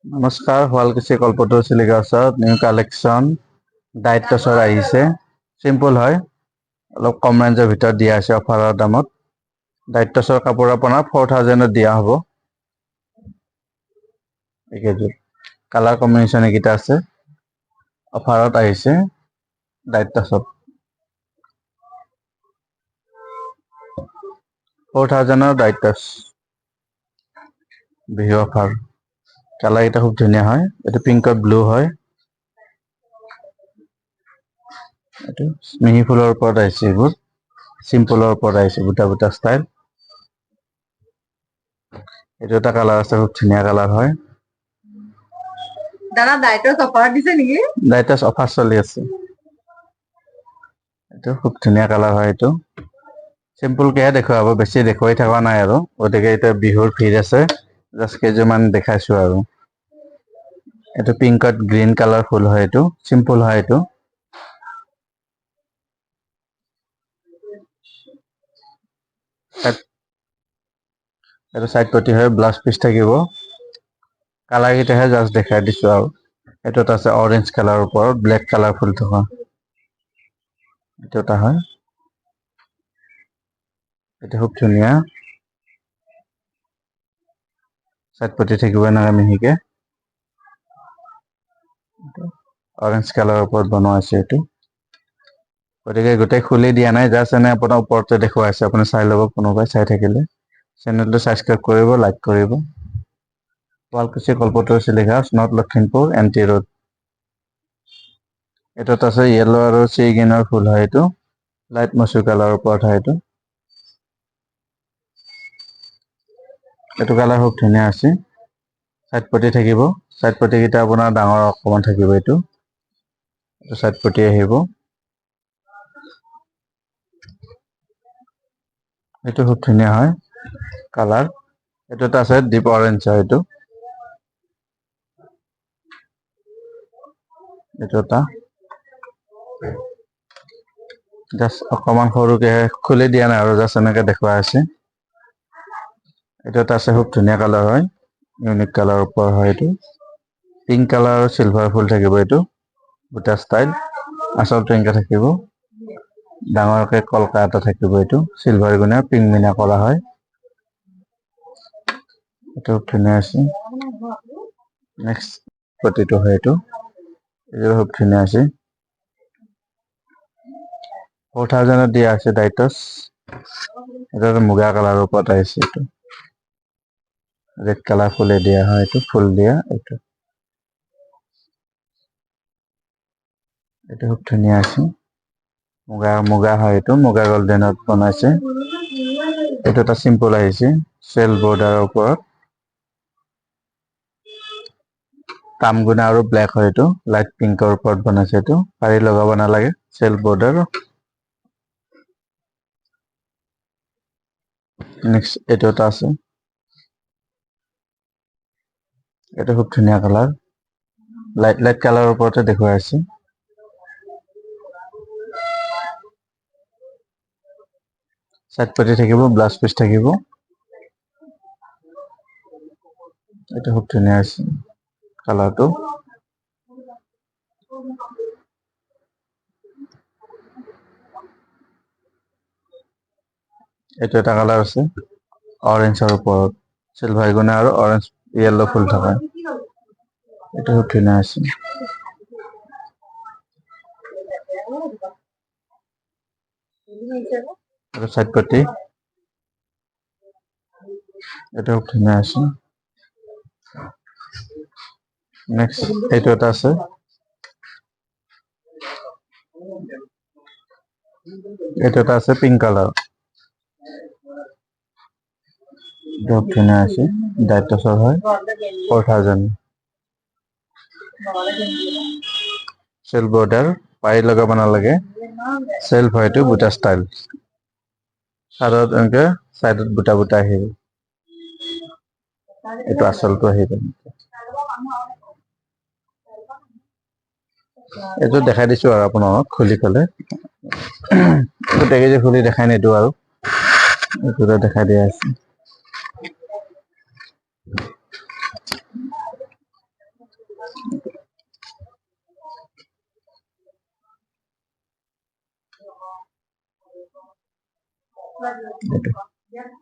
নমস্কাৰ, শুৱালকুছি কল্পতৰু চিলিকা ওচৰত new collection diet টচৰ আহিছে। চিম্পুল হয়, অলপ কম ৰেঞ্জৰ ভিতৰত দিয়া আছে অফাৰৰ দামত। ডাইট টচৰ কাপোৰ আপোনাৰ 4000ত দিয়া হ'ব। এইকেইযোৰ কালাৰ কম্বিনেশ্যন এইকেইটা আছে। অফাৰত আহিছে ডাইট টচত। 4000ৰ ডাইট টচ বিহু অফাৰ। কালাৰ কেইটা খুব ধুনীয়া হয়, এইটো পিংকত ব্লু হয়। এইটো মিহি ফুলৰ ওপৰত আহিছে, এইবোৰ চিম্পুলৰ ওপৰত আহিছে, বুটা বুটা ষ্টাইল। এইটো এটা কালাৰ আছে, খুব ধুনীয়া কালাৰ হয়। দাদা ডাইটচ অফাৰ দিছে নেকি? ডাইটচ অফাৰ চলি আছে। এইটো খুব ধুনীয়া কালাৰ হয়। এইটো চিম্পুলকেহে দেখুওৱা হ'ব, বেছি দেখুৱাই থকা নাই আৰু গতিকে এতিয়া বিহুৰ ভিৰ আছে, জাষ্ট কেইযোৰমান দেখাইছো আৰু। এইটো পিংকত গ্ৰীণ কালাৰ ফুল হয়, এইটো চিম্পুল হয়। এইটো এইটো চাইড পটি হয়, ব্লাউজ পিচ থাকিব। কালাৰ কেইটাহে জাষ্ট দেখাই দিছো আৰু। এইটোত আছে অৰেঞ্জ কালাৰৰ ওপৰত ব্লেক কালাৰ ফুল থকা। এইটো এটা হয়, এইটো খুব ধুনীয়া। চাইড পটি থাকিব এনেকে মিহিকে। অৰেঞ্জ কালাৰৰ ওপৰত বনোৱা হৈছে এইটো। গতিকে গোটেই খুলি দিয়া নাই, জাষ্ট এনে আপোনাৰ ওপৰতে দেখুৱাই আছে, আপুনি চাই ল'ব কোনোবাই চাই থাকিলে। চেনেলটো ছাবস্ক্ৰাইব কৰিব, লাইক কৰিব। Sualkuchi Kalpataru Chilika, north Lakhimpur MT road. এইটোত আছে য়েল্লো আৰু চি গ্ৰীণৰ ফুল হয়। এইটো লাইট মচুৰ কালাৰৰ ওপৰত হয়। এইটো কালাৰ খুব ধুনীয়া আছে। চাইড পটি থাকিব, চাইড পটি কেইটা আপোনাৰ ডাঙৰ অকমান থাকিব। এইটো চাইড পটি আহিব। এইটো খুব ধুনীয়া হয় কালাৰ। এইটোত আছে ডিপ অৰেঞ্জ হয়। এইটো এটা জাষ্ট অকমান সৰুকে খুলি দিয়া নাই আৰু জাষ্ট এনেকে দেখুৱাই আছে। এইটো এটা আছে, খুব ধুনীয়া কালাৰ হয়, ইউনিক কালাৰৰ ওপৰ হয়। এইটো পিংক কালাৰ আৰু চিলভাৰ ফুল থাকিব। এইটো বুটা ষ্টাইল, আঁচলটো এনেকে থাকিব। ডাঙৰকে কলকা এটা থাকিব। এইটো চিলভাৰ গুণা পিংক মিনা কৰা হয়। এইটো ধুনীয়া আছে। নেক্সট পটিটো হয়, এইটো খুব ধুনীয়া আছে। 4000ত দিয়া আছে ডাইট টচ। এইটো মুগা কালাৰৰ ওপৰত আহিছে। এইটো ৰেড কালাৰ ফুলে দিয়া হয়, এইটো ফুল দিয়া। এইটো খুব ধুনীয়া আছে। মুগা মুগা হয়, এইটো মুগা গল্ডেনত বনাইছে। এইটো এটা চিম্পল আহিছে, চেল বৰ্ডাৰৰ ওপৰত। কামগুণা আৰু ব্লেক হয়। এইটো লাইট পিংকৰ ওপৰত বনাইছে। এইটো পাৰি লগাব নালাগে, চেল বৰ্ডাৰ। নেক্সট এইটো এটা আছে, এইটো খুব ধুনীয়া কালাৰ, লাইট লাইট কালাৰৰ ওপৰতে দেখুৱাই আছে। চাইড পটি থাকিব, ব্লাউজ পিচ থাকিব। এইটো খুব ধুনীয়া আছে কালাৰটো। এইটো এটা কালাৰ আছে, অৰেঞ্জৰ ওপৰত চিলভাৰ গুণা আৰু অৰেঞ্জ য়েল্লো ফুল থকা। এইটো খুব ধুনীয়া আছে। এইটো চাইড পটি, এইটো খুব ধুনীয়া আছে। নেক্সট এইটো এটা আছে, এইটো এটা আছে পিংক কালাৰ। খুব ধুনীয়া আছে, ডাইট টচৰ হয়, 4000। চেল বৰ্ডাৰ, পাৰি লগাব নালাগে, চেল্ফ হয়টো বুটা ষ্টাইল। চাদত এনেকে চাইডত বুটা বুটা আহিব। এইটো আচলটো আহিব। এইটো দেখাই দিছো আৰু আপোনাক খুলি পেলাই। গোটেইকেইযোৰ খুলি দেখাই নিদো আৰু, এইটোতে দেখাই দিয়া আছে। এটা